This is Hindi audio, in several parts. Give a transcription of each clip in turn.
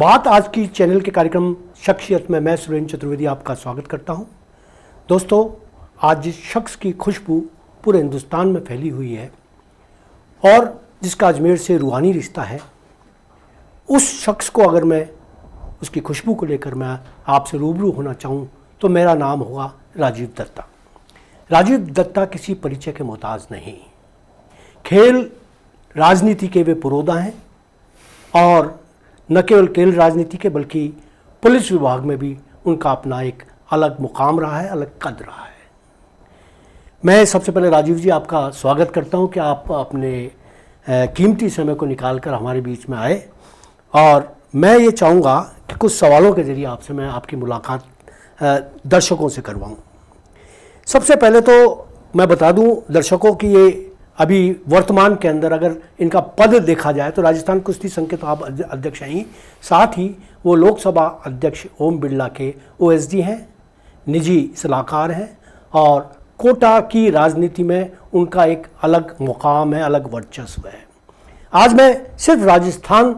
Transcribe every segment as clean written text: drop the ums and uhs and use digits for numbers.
बात आज की चैनल के कार्यक्रम शख्सियत में मैं सुरेंद्र चतुर्वेदी आपका स्वागत करता हूं। दोस्तों, आज जिस शख्स की खुशबू पूरे हिंदुस्तान में फैली हुई है और जिसका अजमेर से रूहानी रिश्ता है, उस शख्स को अगर मैं उसकी खुशबू को लेकर मैं आपसे रूबरू होना चाहूं तो मेरा नाम होगा राजीव दत्ता। राजीव दत्ता किसी परिचय के मोहताज नहीं। खेल राजनीति के वे पुरोधा हैं और न केवल खेल राजनीति के बल्कि पुलिस विभाग में भी उनका अपना एक अलग मुकाम रहा है, अलग कद रहा है। मैं सबसे पहले राजीव जी आपका स्वागत करता हूं कि आप अपने कीमती समय को निकालकर हमारे बीच में आए और मैं ये चाहूँगा कि कुछ सवालों के ज़रिए आपसे मैं आपकी मुलाकात दर्शकों से करवाऊँ। सबसे पहले तो मैं बता दूं दर्शकों की, ये अभी वर्तमान के अंदर अगर इनका पद देखा जाए तो राजस्थान कुश्ती संघ के तो आप अध्यक्ष हैं ही, साथ ही वो लोकसभा अध्यक्ष ओम बिरला के ओएसडी हैं, निजी सलाहकार हैं और कोटा की राजनीति में उनका एक अलग मुकाम है, अलग वर्चस्व है। आज मैं सिर्फ राजस्थान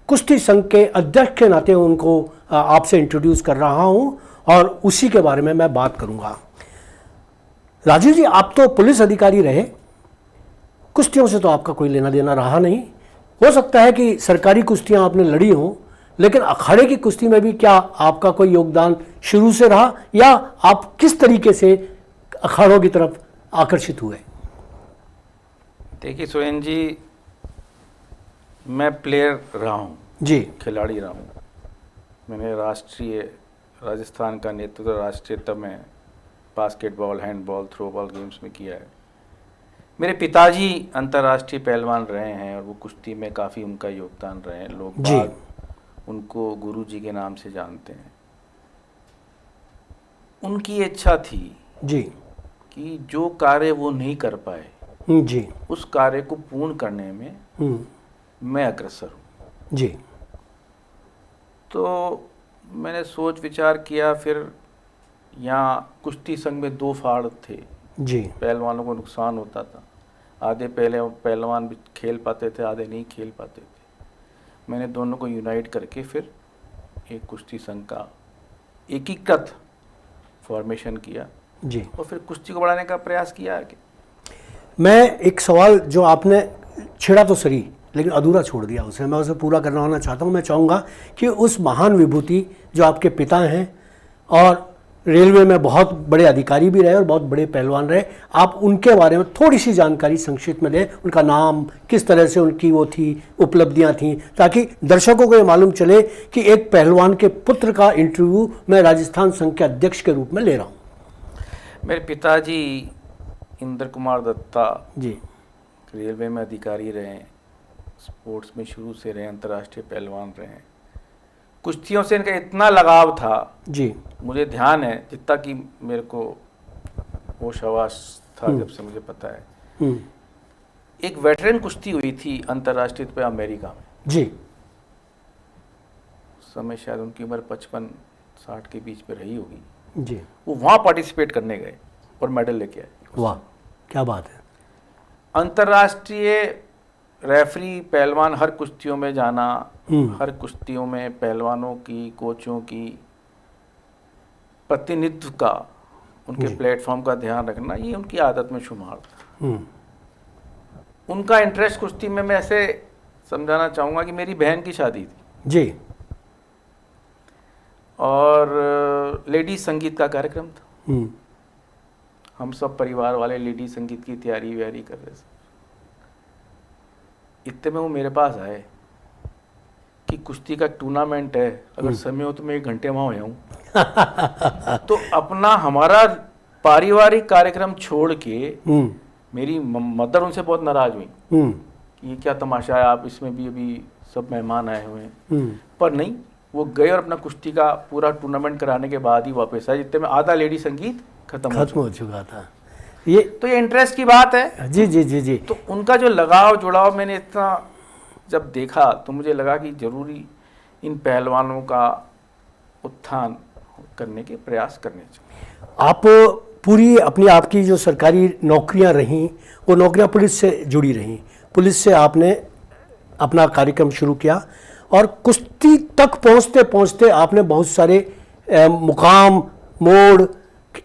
कुश्ती संघ के अध्यक्ष के नाते उनको आपसे इंट्रोड्यूस कर रहा हूं और उसी के बारे में मैं बात करूंगा। राजीव जी, आप तो पुलिस अधिकारी रहे, कुश्तियों से तो आपका कोई लेना देना रहा नहीं। हो सकता है कि सरकारी कुश्तियां आपने लड़ी हों, लेकिन अखाड़े की कुश्ती में भी क्या आपका कोई योगदान शुरू से रहा या आप किस तरीके से अखाड़ों की तरफ आकर्षित हुए? देखिए सुरेंद्र जी, मैं प्लेयर रहा हूँ जी, खिलाड़ी रहा हूँ। मैंने राष्ट्रीय राजस्थान का नेतृत्व राष्ट्रीय तब में बास्केटबॉल, हैंडबॉल, थ्रोबॉल गेम्स में किया है। मेरे पिताजी अंतर्राष्ट्रीय पहलवान रहे हैं और वो कुश्ती में काफ़ी उनका योगदान रहे हैं। लोग बाग उनको गुरुजी के नाम से जानते हैं। उनकी इच्छा थी जी कि जो कार्य वो नहीं कर पाए जी, उस कार्य को पूर्ण करने में मैं अग्रसर हूँ जी। तो मैंने सोच विचार किया। फिर यहाँ कुश्ती संघ में दो फाड़ थे जी, पहलवानों को नुकसान होता था। आधे पहले पहलवान भी खेल पाते थे, आधे नहीं खेल पाते थे। मैंने दोनों को यूनाइट करके फिर एक कुश्ती संघ का एकीकृत फॉर्मेशन किया जी। और फिर कुश्ती को बढ़ाने का प्रयास किया आगे। मैं एक सवाल जो आपने छेड़ा तो सही लेकिन अधूरा छोड़ दिया उसे, मैं उसे पूरा करना होना चाहता हूँ। मैं चाहूँगा कि उस महान विभूति जो आपके पिता हैं और रेलवे में बहुत बड़े अधिकारी भी रहे और बहुत बड़े पहलवान रहे, आप उनके बारे में थोड़ी सी जानकारी संक्षिप्त में दें। उनका नाम, किस तरह से उनकी वो थी, उपलब्धियां थी, ताकि दर्शकों को ये मालूम चले कि एक पहलवान के पुत्र का इंटरव्यू मैं राजस्थान संघ के अध्यक्ष के रूप में ले रहा हूँ। मेरे पिताजी इंद्र कुमार दत्ता जी, रेलवे में अधिकारी रहे, स्पोर्ट्स में शुरू से रहे, अंतर्राष्ट्रीय पहलवान रहे। कुश्तियों से इनका इतना लगाव था जी, मुझे ध्यान है जितना कि मेरे को होश हवास था जब से मुझे पता है। एक वेटरन कुश्ती हुई थी अंतर्राष्ट्रीय पे अमेरिका में जी। उस समय शायद उनकी उम्र 55-60 के बीच में रही होगी जी। वो वहाँ पार्टिसिपेट करने गए और मेडल लेके आए। वाह, क्या बात है। अंतर्राष्ट्रीय रेफरी पहलवान हर कुश्तियों में जाना, हर कुश्तियों में पहलवानों की, कोचों की प्रतिनिधित्व का, उनके प्लेटफॉर्म का ध्यान रखना, ये उनकी आदत में शुमार था। उनका इंटरेस्ट कुश्ती में मैं ऐसे समझाना चाहूँगा कि मेरी बहन की शादी थी जी और लेडीज संगीत का कार्यक्रम था। हम सब परिवार वाले लेडीज संगीत की तैयारी व्यारी कर रहे थे। इतने में वो मेरे पास आए कि कुश्ती का टूर्नामेंट है, अगर समय हो तो मैं 1 घंटे वहाँ हो जाऊँ। तो अपना हमारा पारिवारिक कार्यक्रम छोड़ के मेरी मदर उनसे बहुत नाराज हुई कि ये क्या तमाशा है, आप इसमें भी अभी सब मेहमान आए हुए हैं। पर नहीं, वो गए और अपना कुश्ती का पूरा टूर्नामेंट कराने के बाद ही वापस आए, जितने में आधा लेडी संगीत खत्म हो चुका था। ये इंटरेस्ट की बात है जी जी जी जी। तो उनका जो लगाव जुड़ाव मैंने इतना जब देखा तो मुझे लगा कि जरूरी इन पहलवानों का उत्थान करने के प्रयास करने चाहिए। आप पूरी अपनी आपकी जो सरकारी नौकरियां रहीं वो नौकरियां पुलिस से जुड़ी रहीं, पुलिस से आपने अपना कार्यक्रम शुरू किया और कुश्ती तक पहुंचते पहुंचते आपने बहुत सारे मुकाम, मोड़,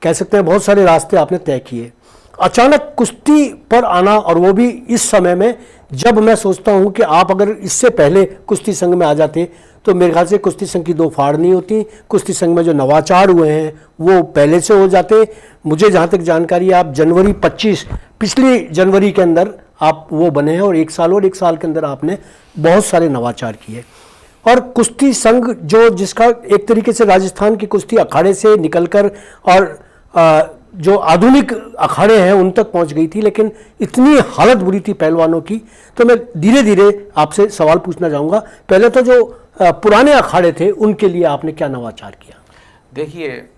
कह सकते हैं बहुत सारे रास्ते आपने तय किए। अचानक कुश्ती पर आना, और वो भी इस समय में जब मैं सोचता हूं कि आप अगर इससे पहले कुश्ती संघ में आ जाते तो मेरे ख्याल से कुश्ती संघ की दो फाड़ नहीं होती। कुश्ती संघ में जो नवाचार हुए हैं वो पहले से हो जाते। मुझे जहाँ तक जानकारी है, आप जनवरी 25 पिछली जनवरी के अंदर आप वो बने हैं, और 1 साल और 1 साल के अंदर आपने बहुत सारे नवाचार किए। और कुश्ती संघ जो जिसका एक तरीके से राजस्थान की कुश्ती अखाड़े से निकलकर और जो आधुनिक अखाड़े हैं उन तक पहुंच गई थी, लेकिन इतनी हालत बुरी थी पहलवानों की। तो मैं धीरे धीरे आपसे सवाल पूछना चाहूँगा। पहले तो जो पुराने अखाड़े थे उनके लिए आपने क्या नवाचार किया? देखिए,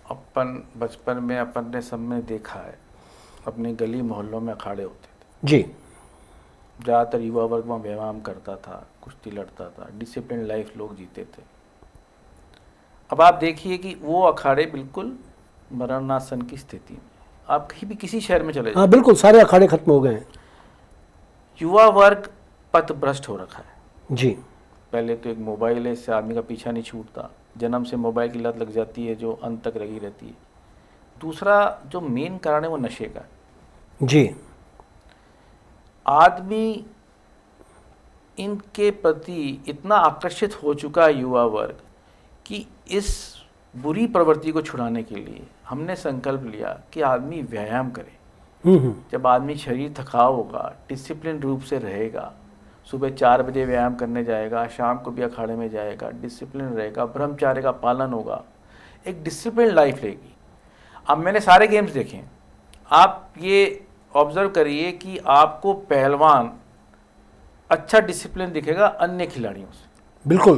अपन बचपन में अपन ने सब में देखा है, अपने गली मोहल्लों में अखाड़े होते थे जी। ज़्यादातर युवा वर्ग वहाँ व्यायाम करता था, कुश्ती लड़ता था, डिसिप्लिन लाइफ लोग जीते थे। अब आप देखिए कि वो अखाड़े बिल्कुल मरणासन की स्थिति में, आप कहीं भी किसी शहर में चले जाओ, हाँ बिल्कुल, सारे अखाड़े खत्म हो गए हैं। युवा वर्ग पथभ्रष्ट हो रखा है। जी। पहले तो एक मोबाइल है, इससे आदमी का पीछा नहीं छूटता, जन्म से मोबाइल की लत लग जाती है जो अंत तक लगी रहती है। दूसरा जो मेन कारण है वो नशे का है। जी। आदमी इनके प्रति इतना आकर्षित हो चुका है युवा वर्ग कि इस बुरी प्रवृत्ति को छुड़ाने के लिए हमने संकल्प लिया कि आदमी व्यायाम करे। जब आदमी शरीर थका होगा, डिसिप्लिन रूप से रहेगा, सुबह 4 बजे व्यायाम करने जाएगा, शाम को भी अखाड़े में जाएगा, डिसिप्लिन रहेगा, ब्रह्मचार्य का पालन होगा, एक डिसिप्लिन लाइफ रहेगी। अब मैंने सारे गेम्स देखे, आप ये ऑब्जर्व करिए कि आपको पहलवान अच्छा डिसिप्लिन दिखेगा अन्य खिलाड़ियों से। बिल्कुल,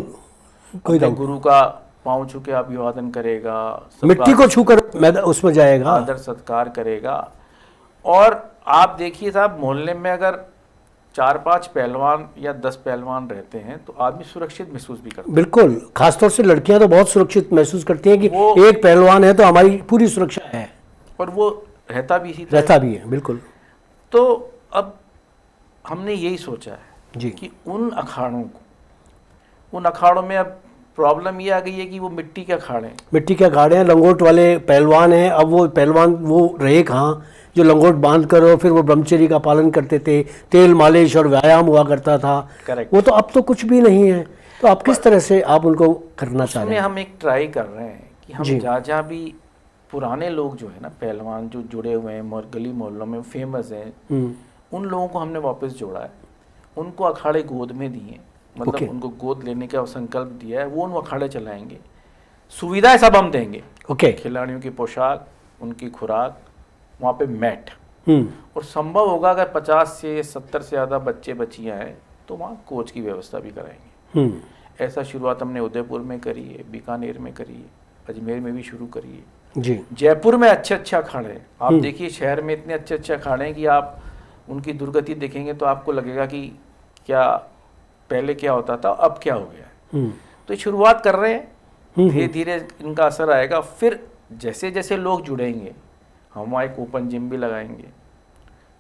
कोई अपने गुरु का पाँव छू के आप अभिवादन करेगा, मिट्टी को छूकर मैदान उसमें जाएगा, आदर सत्कार करेगा। और आप देखिए साहब, मोहल्ले में अगर 4-5 पहलवान या 10 पहलवान रहते हैं तो आदमी सुरक्षित महसूस भी करता है। बिल्कुल, खासतौर से लड़कियां तो बहुत सुरक्षित महसूस करती हैं कि वो एक पहलवान है तो हमारी पूरी सुरक्षा है, और वो रहता भी इसी तरह। रहता भी है। बिल्कुल। तो अब हमने यही सोचा है जी कि उन अखाड़ों में अब प्रॉब्लम ये आ गई है कि वो मिट्टी के अखाड़े हैं, मिट्टी के अखाड़े हैं, लंगोट वाले पहलवान हैं। अब वो पहलवान वो रहे कहाँ जो लंगोट बांध कर और फिर वो ब्रह्मचर्य का पालन करते थे, तेल मालिश और व्यायाम हुआ करता था। करेक्ट। वो तो अब तो कुछ भी नहीं है। तो आप किस तरह से आप उनको करना चाह रहे हैं? हम एक ट्राई कर रहे हैं कि हम जी। जहाँ भी पुराने लोग जो है ना, पहलवान जो जुड़े हुए हैं गली मोहल्लों में फेमस हैं, उन लोगों को हमने वापस जोड़ा है, उनको अखाड़े गोद में दिए, मतलब उनको गोद लेने का संकल्प दिया है। वो उन अखाड़े चलाएंगे, सुविधाएं सब हम देंगे। खिलाड़ियों की पोशाक, उनकी खुराक, वहाँ पे मैट, और संभव होगा अगर 50 से 70 से ज़्यादा बच्चे बच्चियाँ हैं तो वहाँ कोच की व्यवस्था भी कराएंगे। ऐसा शुरुआत हमने उदयपुर में करी है, बीकानेर में करी है, अजमेर में भी शुरू करी है जी। जयपुर में अच्छे अच्छे अखाड़े हैं। आप देखिए शहर में इतने अच्छे अच्छे अखाड़े हैं कि आप उनकी दुर्गति देखेंगे तो आपको लगेगा कि क्या पहले क्या होता था, अब क्या हो गया है। तो ये शुरुआत कर रहे हैं, धीरे धीरे इनका असर आएगा। फिर जैसे जैसे लोग जुड़ेंगे, हम वहाँ एक ओपन जिम भी लगाएंगे,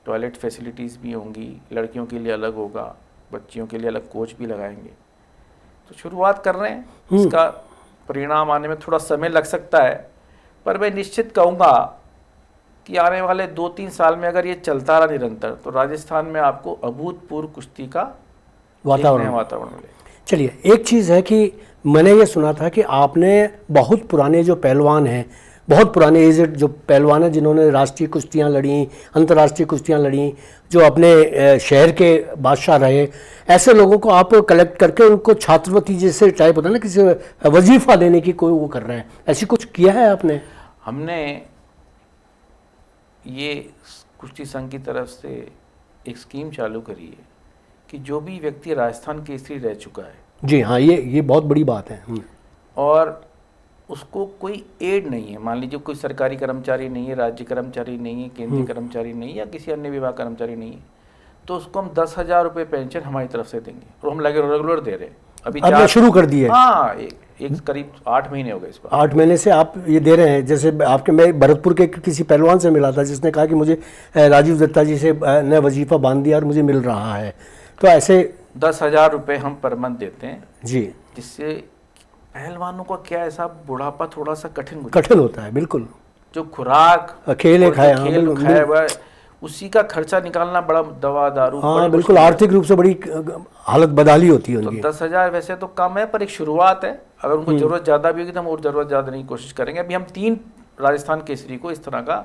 टॉयलेट फैसिलिटीज़ भी होंगी, लड़कियों के लिए अलग होगा, बच्चियों के लिए अलग कोच भी लगाएंगे। तो शुरुआत कर रहे हैं, इसका परिणाम आने में थोड़ा समय लग सकता है, पर मैं निश्चित कहूँगा कि आने वाले 2-3 साल में अगर ये चलता रहा निरंतर तो राजस्थान में आपको अभूतपूर्व कुश्ती का वातावरण मिलेगा। चलिए, एक चीज़ है कि मैंने ये सुना था कि आपने बहुत पुराने जो पहलवान हैं, बहुत पुराने एजेड जो पहलवान हैं जिन्होंने राष्ट्रीय कुश्तियाँ लड़ी, अंतर्राष्ट्रीय कुश्तियाँ लड़ी, जो अपने शहर के बादशाह रहे, ऐसे लोगों को आप कलेक्ट करके उनको छात्रवृत्ति जैसे टाइप होता है ना, किसी वजीफ़ा देने की कोई वो कर रहे हैं, ऐसी कुछ किया है आपने? हमने ये कुश्ती संघ की तरफ से एक स्कीम चालू करी है कि जो भी व्यक्ति राजस्थान केसरी रह चुका है, जी हाँ, ये बहुत बड़ी बात है, और उसको कोई एड नहीं है, मान लीजिए कोई सरकारी कर्मचारी नहीं है, राज्य कर्मचारी नहीं है, केंद्रीय कर्मचारी नहीं है, या किसी अन्य विभाग कर्मचारी नहीं है, तो उसको हम 10,000 रुपये पेंशन हमारी तरफ से देंगे, और हम लगे रेगुलर दे रहे हैं। अभी शुरू कर दिए? हाँ, एक करीब 8 महीने हो गए इस बार। 8 महीने से आप ये दे रहे हैं। जैसे आपके, मैं भरतपुर के किसी पहलवान से मिला था जिसने कहा कि मुझे राजीव दत्ता जी से ने वजीफ़ा बांध दिया और मुझे मिल रहा है। तो ऐसे 10,000 रुपये हम पर मंथ देते हैं, जी, जिससे पहलवानों का क्या ऐसा बुढ़ापा थोड़ा सा कठिन होता है, बिल्कुल। जो खुराक खेल और खाए, जो हाँ, खेल बिल्कुल, खाया हुआ है, उसी का खर्चा निकालना बड़ा दवा दारू हाँ बड़ी बिल्कुल, मुश्किल है। आर्थिक रूप से बड़ी हालत बदहाली होती है तो उनकी। 10,000 वैसे तो कम है, पर एक शुरुआत है। अगर उनको जरूरत ज़्यादा भी होगी तो हम और ज़रूरत ज़्यादा नहीं कोशिश करेंगे। अभी हम 3 राजस्थान केसरी को इस तरह का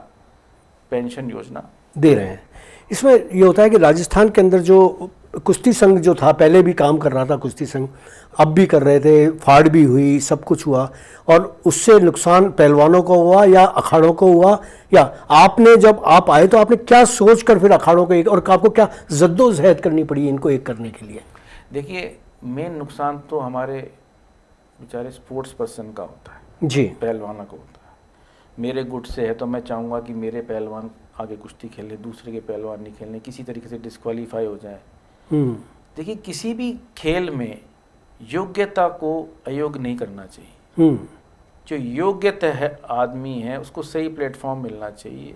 पेंशन योजना दे रहे हैं। इसमें ये होता है कि राजस्थान के अंदर जो कुश्ती संघ जो था, पहले भी काम कर रहा था कुश्ती संघ, अब भी कर रहे थे, फाड़ भी हुई, सब कुछ हुआ, और उससे नुकसान पहलवानों को हुआ या अखाड़ों को हुआ, या आपने जब आप आए तो आपने क्या सोच कर फिर अखाड़ों को एक, और आपको क्या जद्दोजहद करनी पड़ी इनको एक करने के लिए? देखिए, मेन नुकसान तो हमारे बेचारे स्पोर्ट्स पर्सन का होता है जी, पहलवानों को होता है। मेरे गुट से है तो मैं चाहूँगा कि मेरे पहलवान आगे कुश्ती खेले, दूसरे के पहलवान नहीं खेलने, किसी तरीके से डिस्क्वालीफाई हो जाए। देखिए, किसी भी खेल में योग्यता को अयोग्य नहीं करना चाहिए। जो योग्यता है आदमी है उसको सही प्लेटफॉर्म मिलना चाहिए,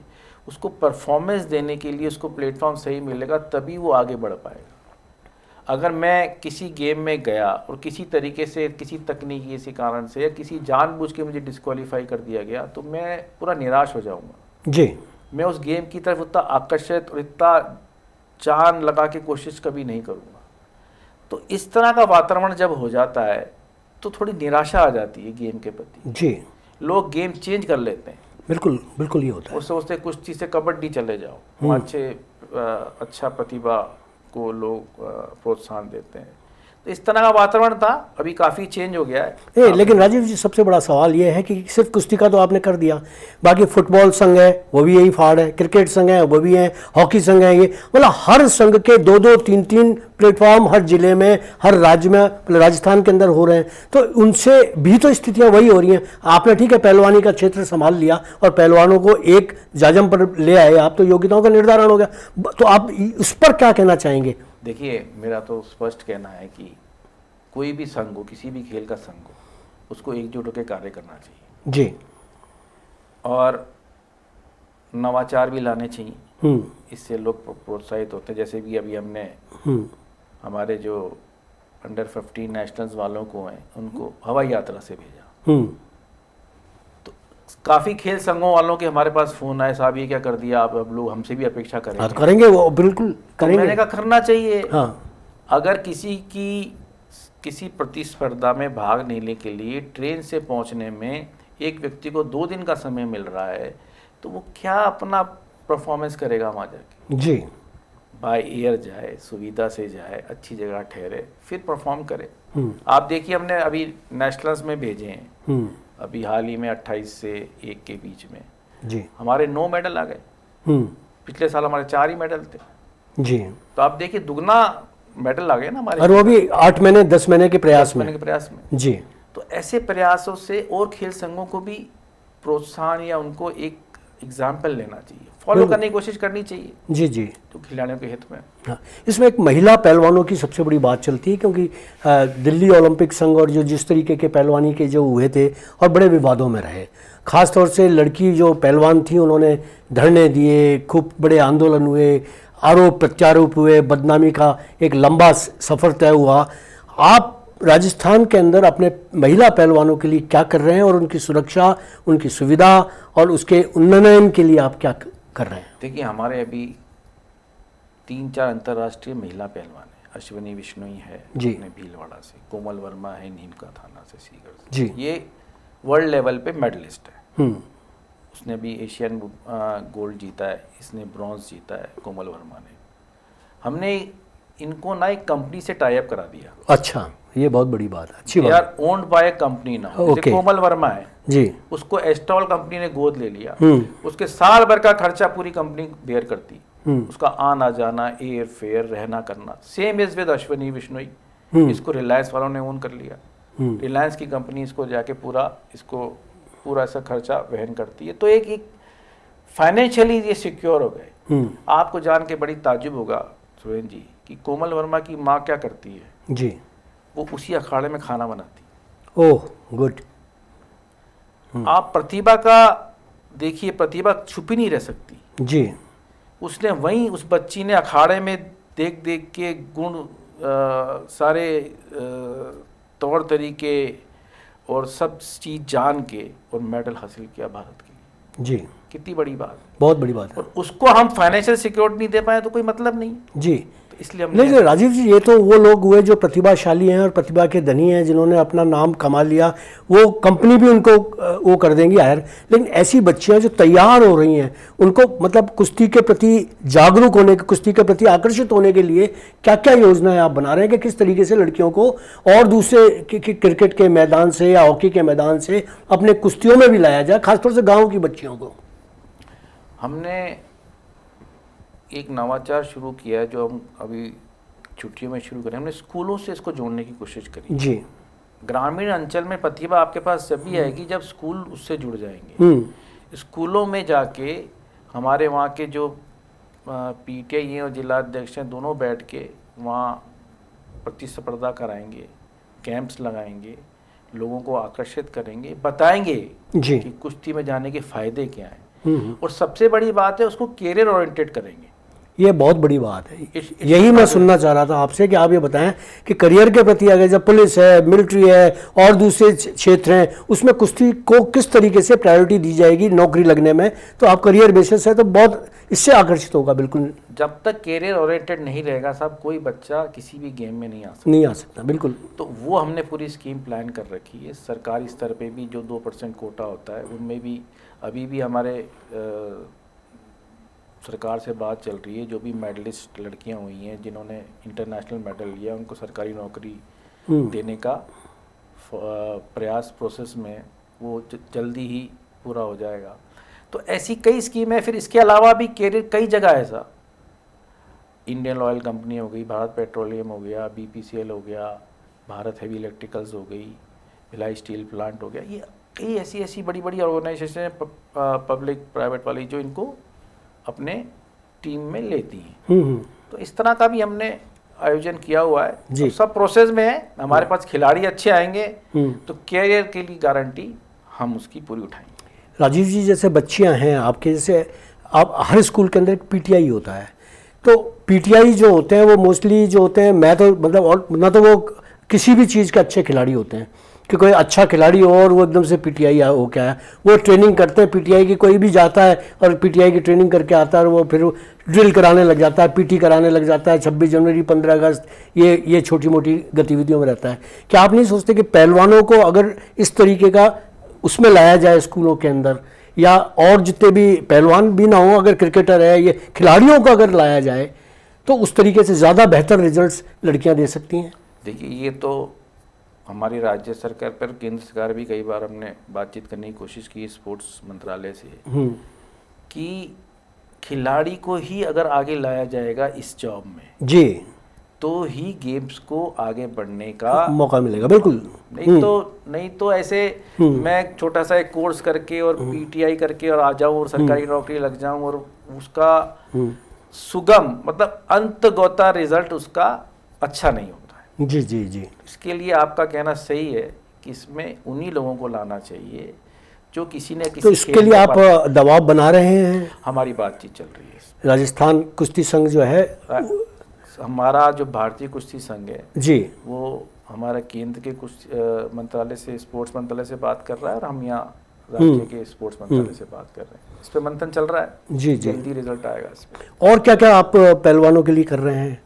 उसको परफॉर्मेंस देने के लिए उसको प्लेटफॉर्म सही मिलेगा, तभी वो आगे बढ़ पाएगा। अगर मैं किसी गेम में गया और किसी तरीके से, किसी तकनीकी से कारण से या किसी जानबूझ के मुझे डिस्क्वालीफाई कर दिया गया, तो मैं पूरा निराश हो जाऊंगा जी, मैं उस गेम की तरफ उतना आकर्षित और इतना जान लगा के कोशिश कभी नहीं करूँगा। तो इस तरह का वातावरण जब हो जाता है तो थोड़ी निराशा आ जाती है गेम के प्रति। जी, लोग गेम चेंज कर लेते हैं, बिल्कुल बिल्कुल ये होता है। वो सोचते कुश्ती से कबड्डी चले जाओ, वहाँ अच्छा प्रतिभा को लोग प्रोत्साहन देते हैं। तो इस तरह का वातावरण था, अभी काफ़ी चेंज हो गया है। लेकिन राजीव जी, सबसे बड़ा सवाल ये है कि सिर्फ कुश्ती का तो आपने कर दिया, बाकी फुटबॉल संघ है वो भी यही फाड़ है, क्रिकेट संघ है वो भी है, हॉकी संघ है, ये मतलब हर संघ के 2-2, 3-3 प्लेटफॉर्म हर जिले में, हर राज्य में, राजस्थान के अंदर हो रहे हैं। तो उनसे भी तो स्थितियां वही हो रही हैं। आपने ठीक है पहलवानी का क्षेत्र संभाल लिया और पहलवानों को एक जाजम पर ले आए, आप तो योग्यताओं का निर्धारण हो गया। तो आप इस पर क्या कहना चाहेंगे? देखिए, मेरा तो स्पष्ट कहना है कि कोई भी संघ हो, किसी भी खेल का संघ हो, उसको एकजुट होकर कार्य करना चाहिए जी, और नवाचार भी लाने चाहिए। इससे लोग प्रोत्साहित होते हैं। जैसे भी अभी हमने हमारे जो अंडर 15 नेशनल्स वालों को हैं उनको हवाई यात्रा से भेजा। तो काफ़ी खेल संघों वालों के हमारे पास फ़ोन आए, साहब ये क्या कर दिया आप, अब लोग हमसे भी अपेक्षा करेंगे। तो करेंगे, वो बिल्कुल करेंगे। मैंने कहा करना चाहिए। हाँ, अगर किसी प्रतिस्पर्धा में भाग लेने के लिए ट्रेन से पहुंचने में एक व्यक्ति को 2 दिन का समय मिल रहा है, तो वो क्या अपना परफॉर्मेंस करेगा वहाँ जाके? जी, बाय एयर जाए, सुविधा से जाए, अच्छी जगह ठहरे, फिर परफॉर्म करे। आप देखिए, हमने अभी नेशनल्स में भेजे हैं, अभी हाल ही में 28 से 1 के बीच में जी, हमारे 9 मेडल आ गए। पिछले साल हमारे 4 ही मेडल थे। जी, तो आप देखिए, दुगना मेडल आ गए ना हमारे, और वो भी 8 महीने 10 महीने के प्रयास में। जी, तो ऐसे प्रयासों से और खेल संघों को भी प्रोत्साहन या उनको एक एग्जाम्पल लेना चाहिए, फॉलो करने की कोशिश करनी चाहिए। जी, जी, तो खिलाड़ियों के हित में। हाँ, इसमें एक महिला पहलवानों की सबसे बड़ी बात चलती है, क्योंकि दिल्ली ओलंपिक संघ और जो जिस तरीके के पहलवानी के जो हुए थे और बड़े विवादों में रहे, खास तौर से लड़की जो पहलवान थी उन्होंने धरने दिए, खूब बड़े आंदोलन हुए, आरोप प्रत्यारोप हुए, बदनामी का एक लंबा सफ़र तय हुआ। आप राजस्थान के अंदर अपने महिला पहलवानों के लिए क्या कर रहे हैं, और उनकी सुरक्षा, उनकी सुविधा और उसके उन्नयन के लिए आप क्या कर रहे हैं? देखिए, हमारे अभी 3-4 अंतर्राष्ट्रीय महिला पहलवान हैं। अश्विनी विश्नोई है अपने भीलवाड़ा से, कोमल वर्मा है नीमका थाना से, सीकर से। जी, ये वर्ल्ड लेवल पे मेडलिस्ट है। उसने भी एशियन गोल्ड जीता है, इसने ब्रॉन्ज जीता है, कोमल वर्मा ने। हमने इनको ना एक कंपनी से टाई अप करा दिया। अच्छा, ये बहुत बड़ी बात है, अच्छी बात। यार ओन्ड बाय कंपनी ना, जैसे कोमल वर्मा है जी, उसको एस्टॉल कंपनी ने गोद ले लिया, उसके साल भर का खर्चा पूरी कंपनी बेयर करती, उसका आना जाना, एयर फेयर, रहना करना। Same is with Ashwini Vishnoi, इसको रिलायंस वालों ने ओन कर लिया। रिलायंस की कंपनी इसको जाके पूरा ऐसा खर्चा वहन करती है। तो एक फाइनेंशियली ये सिक्योर हो गए। आपको जान के बड़ी ताज्जुब होगा सुरेंद्र जी कि कोमल वर्मा की माँ क्या करती है जी, वो उसी अखाड़े में खाना बनाती। Oh good. आप प्रतिभा का देखिए, प्रतिभा छुपी नहीं रह सकती जी, उसने वहीं, उस बच्ची ने अखाड़े में देख देख के गुण सारे तौर तरीके और सब चीज़ जान के और मेडल हासिल किया भारत के लिए। जी, कितनी बड़ी बात है, बहुत बड़ी बात है। और उसको हम फाइनेंशियल सिक्योरिटी नहीं दे पाए तो कोई मतलब नहीं। जी, तो इसलिए नहीं नहीं राजीव जी, ये तो वो लोग हुए जो प्रतिभाशाली हैं और प्रतिभा के धनी हैं, जिन्होंने अपना नाम कमा लिया, वो कंपनी भी उनको वो कर देंगी हायर। लेकिन ऐसी बच्चियां जो तैयार हो रही हैं, उनको मतलब कुश्ती के प्रति जागरूक होने के, कुश्ती के प्रति आकर्षित होने के लिए क्या क्या योजनाएं आप बना रहे हैं कि किस तरीके से लड़कियों को और दूसरे क्रिकेट के मैदान से या हॉकी के मैदान से अपने कुश्तियों में भी लाया जाए, खासतौर से गाँव की बच्चियों को? हमने एक नवाचार शुरू किया है जो हम अभी छुट्टियों में शुरू करें। हमने स्कूलों से इसको जोड़ने की कोशिश करी। जी, ग्रामीण अंचल में प्रतिभा आपके पास जब भी आएगी जब स्कूल उससे जुड़ जाएंगे। स्कूलों में जाके हमारे वहाँ के जो पीटीआई हैं और जिला अध्यक्ष हैं, दोनों बैठ के वहाँ प्रतिस्पर्धा कराएंगे, कैंप्स लगाएंगे, लोगों को आकर्षित करेंगे, बताएंगे जी, कि कुश्ती में जाने के फायदे क्या हैं। और सबसे बड़ी बात है उसको कैरियर ओरिएंटेड करेंगे। ये बहुत बड़ी बात है। यही मैं सुनना चाह रहा था आपसे कि आप ये बताएं कि करियर के प्रति अगर जब पुलिस है, मिलिट्री है और दूसरे क्षेत्र हैं, उसमें कुश्ती को किस तरीके से प्रायोरिटी दी जाएगी नौकरी लगने में, तो आप करियर बेसिस है तो बहुत इससे आकर्षित होगा। बिल्कुल, जब तक कैरियर ओरिएंटेड नहीं रहेगा साहब, कोई बच्चा किसी भी गेम में नहीं आ सकता। बिल्कुल। तो वो हमने पूरी स्कीम प्लान कर रखी है। सरकारी स्तर पे भी जो 2% कोटा होता है उनमें भी अभी भी हमारे सरकार से बात चल रही है, जो भी मेडलिस्ट लड़कियां हुई हैं जिन्होंने इंटरनेशनल मेडल लिया, उनको सरकारी नौकरी देने का प्रयास प्रोसेस में वो जल्दी ही पूरा हो जाएगा। तो ऐसी कई स्कीम है। फिर इसके अलावा भी कैरियर कई जगह है ऐसा, इंडियन ऑयल कंपनी हो गई, भारत पेट्रोलियम हो गया, बीपीसीएल हो गया, भारत हेवी इलेक्ट्रिकल्स हो गई, भिलाई स्टील प्लांट हो गया, ये कई ऐसी बड़ी बड़ी ऑर्गेनाइजेशन है पब्लिक प्राइवेट वाली जो इनको अपने टीम में लेती हैं। तो इस तरह का भी हमने आयोजन किया हुआ है। तो सब प्रोसेस में है। हमारे पास खिलाड़ी अच्छे आएंगे तो कैरियर के लिए गारंटी हम उसकी पूरी उठाएंगे। राजीव जी, जैसे बच्चियां हैं आपके, जैसे आप हर स्कूल के अंदर एक पीटीआई होता है, तो पीटीआई जो होते हैं वो मोस्टली जो होते हैं, मैं तो मतलब और ना तो वो किसी भी चीज़ के अच्छे खिलाड़ी होते हैं कि कोई अच्छा खिलाड़ी हो और वो एकदम से पीटीआई हो क्या है, वो ट्रेनिंग करते हैं पीटीआई की। कोई भी जाता है और पीटीआई की ट्रेनिंग करके आता है और वो फिर ड्रिल कराने लग जाता है, पीटी कराने लग जाता है, 26 जनवरी 15 अगस्त ये छोटी मोटी गतिविधियों में रहता है। क्या आप नहीं सोचते कि पहलवानों को अगर इस तरीके का उसमें लाया जाए स्कूलों के अंदर, या और जितने भी पहलवान भी ना हो, अगर क्रिकेटर है, ये खिलाड़ियों को अगर लाया जाए तो उस तरीके से ज़्यादा बेहतर रिजल्ट्स लड़कियां दे सकती हैं? देखिए, ये तो हमारी राज्य सरकार पर, केंद्र सरकार भी कई बार हमने बातचीत करने की कोशिश की स्पोर्ट्स मंत्रालय से कि खिलाड़ी को ही अगर आगे लाया जाएगा इस जॉब में जी, तो ही गेम्स को आगे बढ़ने का मौका मिलेगा। बिल्कुल, नहीं तो ऐसे मैं छोटा सा एक कोर्स करके और पीटीआई करके और आ जाऊं और सरकारी नौकरी लग जाऊं और उसका सुगम मतलब अंतगोता रिजल्ट उसका अच्छा नहीं होता है। जी जी जी। इसके लिए आपका कहना सही है कि इसमें उन्हीं लोगों को लाना चाहिए जो किसी न किसी। तो इसके लिए आप दबाव बना रहे हैं? हमारी बातचीत चल रही है। राजस्थान कुश्ती संघ जो है, हमारा जो भारतीय कुश्ती संघ है जी, वो हमारा केंद्र के कुश्ती मंत्रालय से, स्पोर्ट्स मंत्रालय से बात कर रहा है और हम यहाँ राज्य के स्पोर्ट्स मंत्रालय से बात कर रहे हैं। इस पे मंथन चल रहा है। जी जी, जल्दी रिजल्ट आएगा इस पे। और क्या क्या आप पहलवानों के लिए कर रहे हैं?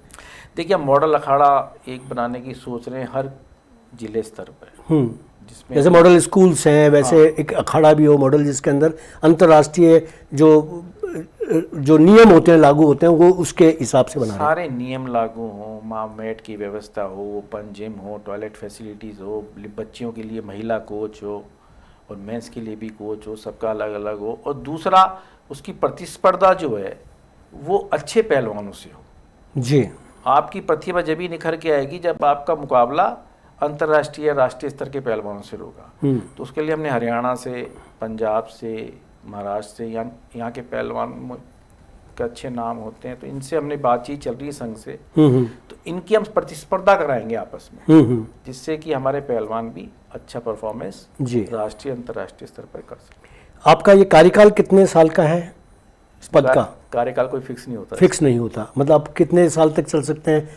देखिए, हम मॉडल अखाड़ा एक बनाने की सोच रहे हैं हर जिले स्तर पर, जिसमें जैसे मॉडल स्कूल्स हैं वैसे एक अखाड़ा भी हो मॉडल, जिसके अंदर अंतर्राष्ट्रीय जो नियम होते हैं, लागू होते हैं, वो उसके हिसाब से बना रहे हैं। सारे नियम लागू हों, मैट की व्यवस्था हो, ओपन जिम हो, टॉयलेट फैसिलिटीज़ हो, बच्चियों के लिए महिला कोच हो और मेंस के लिए भी कोच हो, सबका अलग अलग हो। और दूसरा, उसकी प्रतिस्पर्धा जो है वो अच्छे पहलवानों से हो। जी, आपकी प्रतिभा जब भी निखर के आएगी जब आपका मुकाबला अंतर्राष्ट्रीय राष्ट्रीय स्तर के पहलवानों से होगा। तो उसके लिए हमने हरियाणा से, पंजाब से, महाराष्ट्र से, यहाँ के पहलवान के अच्छे नाम होते हैं, तो इनसे हमने बातचीत चल रही है संघ से। तो इनकी हम प्रतिस्पर्धा कराएंगे आपस में, जिससे कि हमारे पहलवान भी अच्छा परफॉर्मेंस राष्ट्रीय अंतर्राष्ट्रीय स्तर पर कर सकें। आपका ये कार्यकाल कितने साल का है इस पद का? कार्यकाल कोई फिक्स नहीं होता। फिक्स नहीं होता, मतलब आप कितने साल तक चल सकते हैं?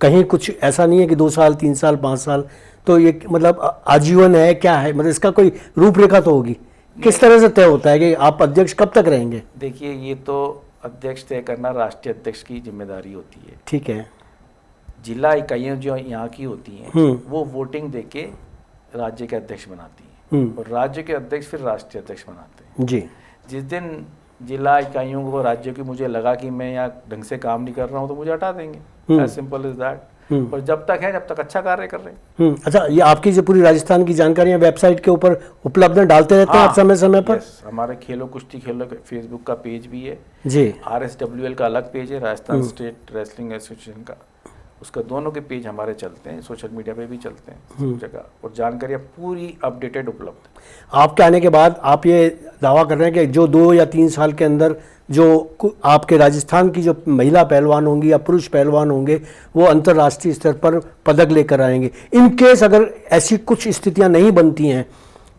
कहीं कुछ ऐसा नहीं है कि 2 साल 3 साल 5 साल, तो ये मतलब आजीवन है, क्या है, मतलब इसका कोई रूपरेखा तो होगी? किस तरह से तय होता है कि आप अध्यक्ष कब तक रहेंगे? देखिए, ये तो अध्यक्ष तय करना राष्ट्रीय अध्यक्ष की जिम्मेदारी होती है। ठीक है। जिला इकाइयाँ जो यहाँ की होती हैं वो वोटिंग देके राज्य के अध्यक्ष बनाती हैं और राज्य के अध्यक्ष फिर राष्ट्रीय अध्यक्ष बनाते हैं जी। जिस दिन जिला इकाइयों को राज्य की मुझे लगा कि मैं यहाँ ढंग से काम नहीं कर रहा हूँ तो मुझे हटा देंगे, एज सिंपल इज दैट। और जब तक है, जब तक अच्छा कार्य कर रहे हैं। अच्छा, ये आपकी जो पूरी राजस्थान की जानकारियां वेबसाइट के ऊपर उपलब्ध हैं, डालते रहते हैं आप समय समय पर? हमारे खेलो कुश्ती खेलो फेसबुक का पेज भी है जी। RSWL का अलग पेज है, राजस्थान स्टेट रेसलिंग एसोसिएशन का, उसका दोनों के पेज हमारे चलते हैं, सोशल मीडिया पे भी चलते हैं सब जगह, और जानकारियाँ पूरी अपडेटेड उपलब्ध है। आपके आने के बाद आप ये दावा कर रहे हैं कि जो 2 या 3 साल के अंदर जो आपके राजस्थान की जो महिला पहलवान होंगी या पुरुष पहलवान होंगे वो अंतर्राष्ट्रीय स्तर पर पदक लेकर आएंगे। इन केस अगर ऐसी कुछ स्थितियां नहीं बनती हैं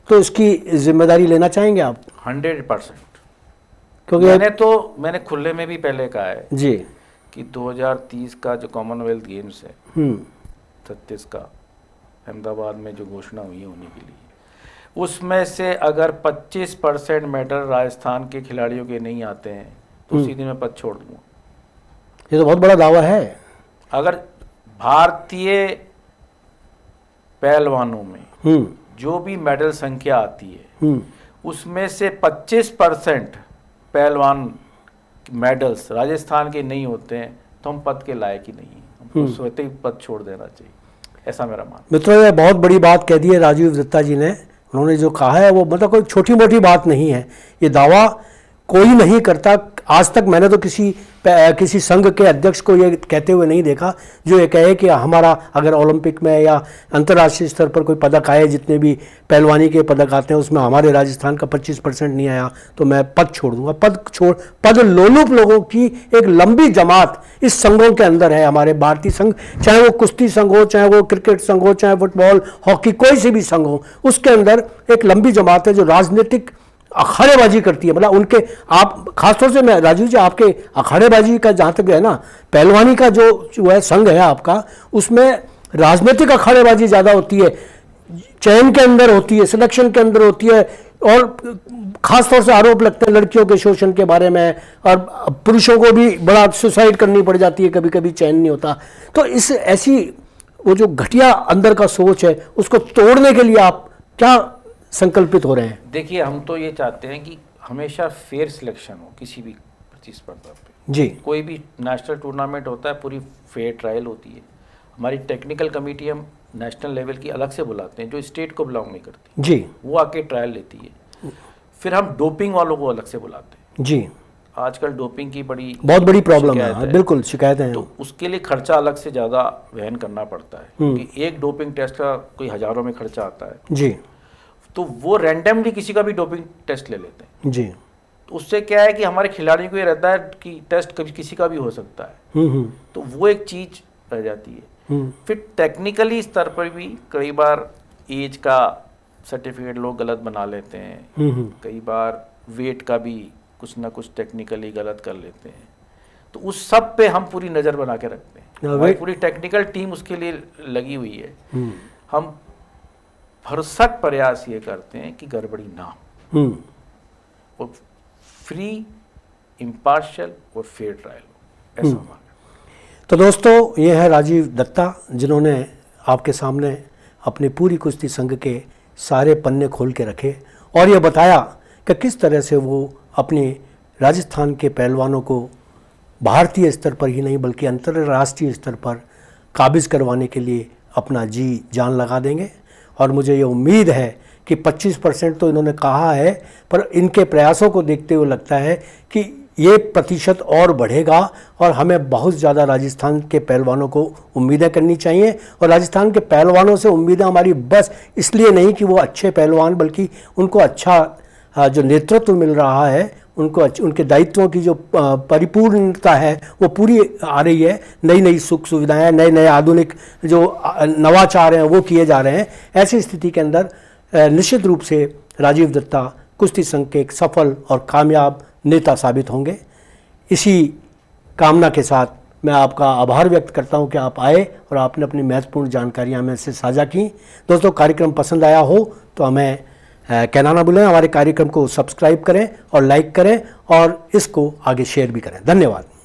तो इसकी जिम्मेदारी लेना चाहेंगे आप? 100%। क्योंकि मैंने खुले में भी पहले कहा है जी कि 2030 का जो कॉमनवेल्थ गेम्स है 36 का अहमदाबाद में जो घोषणा हुई है होने के लिए, उसमें से अगर 25% मेडल राजस्थान के खिलाड़ियों के नहीं आते हैं तो उसी दिन मैं पद छोड़ दूंगा। ये तो बहुत बड़ा दावा है। अगर भारतीय पहलवानों में जो भी मेडल संख्या आती है उसमें से 25% पहलवान मेडल्स राजस्थान के नहीं होते हैं तो हम पद के लायक ही नहीं हैं, हमको स्वतः ही पद छोड़ देना चाहिए, ऐसा मेरा मानना। मित्रों, ये बहुत बड़ी बात कह दी है राजीव दत्ता जी ने। उन्होंने जो कहा है वो मतलब कोई छोटी मोटी बात नहीं है। ये दावा कोई नहीं करता। आज तक मैंने तो किसी संघ के अध्यक्ष को ये कहते हुए नहीं देखा जो ये कहे कि हमारा अगर ओलंपिक में या अंतर्राष्ट्रीय स्तर पर कोई पदक आए, जितने भी पहलवानी के पदक आते हैं उसमें हमारे राजस्थान का 25% नहीं आया तो मैं पद छोड़ दूंगा। पद लोलुप लोगों की एक लंबी जमात इस संघों के अंदर है। हमारे भारतीय संघ, चाहे वो कुश्ती संघ हो, चाहे वो क्रिकेट संघ हो, चाहे फुटबॉल, हॉकी, कोई सी भी संघ हो, उसके अंदर एक लंबी जमात है जो राजनीतिक अखाड़ेबाजी करती है। मतलब उनके, आप खासतौर से मैं राजीव जी आपके अखाड़ेबाजी का जहाँ तक है ना, पहलवानी का जो है संघ है आपका, उसमें राजनीतिक अखाड़ेबाजी ज़्यादा होती है, चयन के अंदर होती है, सिलेक्शन के अंदर होती है, और खासतौर से आरोप लगते हैं लड़कियों के शोषण के बारे में, और पुरुषों को भी बड़ा सुसाइड करनी पड़ जाती है, कभी कभी चयन नहीं होता। तो इस ऐसी वो जो घटिया अंदर का सोच है उसको तोड़ने के लिए आप क्या संकल्पित हो रहे हैं? देखिए, हम तो ये चाहते हैं कि हमेशा फेयर सिलेक्शन हो किसी भी प्रतिस्पर्धा पे। जी। कोई भी नेशनल टूर्नामेंट होता है, पूरी फेयर ट्रायल होती है। हमारी टेक्निकल कमेटी हम नेशनल लेवल की अलग से बुलाते हैं जो स्टेट को बिलोंग नहीं करती जी, वो आके ट्रायल लेती है। फिर हम डोपिंग वालों को अलग से बुलाते हैं जी। आजकल डोपिंग की बहुत बड़ी प्रॉब्लम है, बिल्कुल शिकायतें हैं। तो उसके लिए खर्चा अलग से ज़्यादा वहन करना पड़ता है क्योंकि एक डोपिंग टेस्ट का कोई हज़ारों में खर्चा आता है जी। तो वो रैंडमली किसी का भी डोपिंग टेस्ट ले लेते हैं जी। तो उससे क्या है कि हमारे खिलाड़ियों को ये रहता है कि टेस्ट कभी किसी का भी हो सकता है तो वो एक चीज़ रह जाती है। फिर टेक्निकली स्तर पर भी कई बार एज का सर्टिफिकेट लोग गलत बना लेते हैं, कई बार वेट का भी कुछ ना कुछ टेक्निकली गलत कर लेते हैं, तो उस सब पे हम पूरी नज़र बना के रखते हैं। हमारी पूरी टेक्निकल टीम उसके लिए लगी हुई है। हम भरसक प्रयास ये करते हैं कि गड़बड़ी ना हो और फ्री, इम्पार्शियल और फेयर ट्रायल हो, ऐसा हमारा। तो दोस्तों, ये है राजीव दत्ता जिन्होंने आपके सामने अपनी पूरी कुश्ती संघ के सारे पन्ने खोल के रखे और ये बताया कि किस तरह से वो अपने राजस्थान के पहलवानों को भारतीय स्तर पर ही नहीं बल्कि अंतर्राष्ट्रीय स्तर पर काबिज करवाने के लिए अपना जी जान लगा देंगे। और मुझे ये उम्मीद है कि 25% तो इन्होंने कहा है, पर इनके प्रयासों को देखते हुए लगता है कि ये प्रतिशत और बढ़ेगा और हमें बहुत ज़्यादा राजस्थान के पहलवानों को उम्मीदें करनी चाहिए। और राजस्थान के पहलवानों से उम्मीदें हमारी बस इसलिए नहीं कि वो अच्छे पहलवान, बल्कि उनको अच्छा जो नेतृत्व मिल रहा है, उनको उनके दायित्वों की जो परिपूर्णता है वो पूरी आ रही है। नई नई सुख सुविधाएं, नए नए आधुनिक जो नवाचार हैं वो किए जा रहे हैं। ऐसी स्थिति के अंदर निश्चित रूप से राजीव दत्ता कुश्ती संघ के एक सफल और कामयाब नेता साबित होंगे। इसी कामना के साथ मैं आपका आभार व्यक्त करता हूं कि आप आए और आपने अपनी महत्वपूर्ण जानकारियां हमें से साझा की। दोस्तों, कार्यक्रम पसंद आया हो तो हमें कहना ना भूलें, हमारे कार्यक्रम को सब्सक्राइब करें और लाइक करें और इसको आगे शेयर भी करें। धन्यवाद।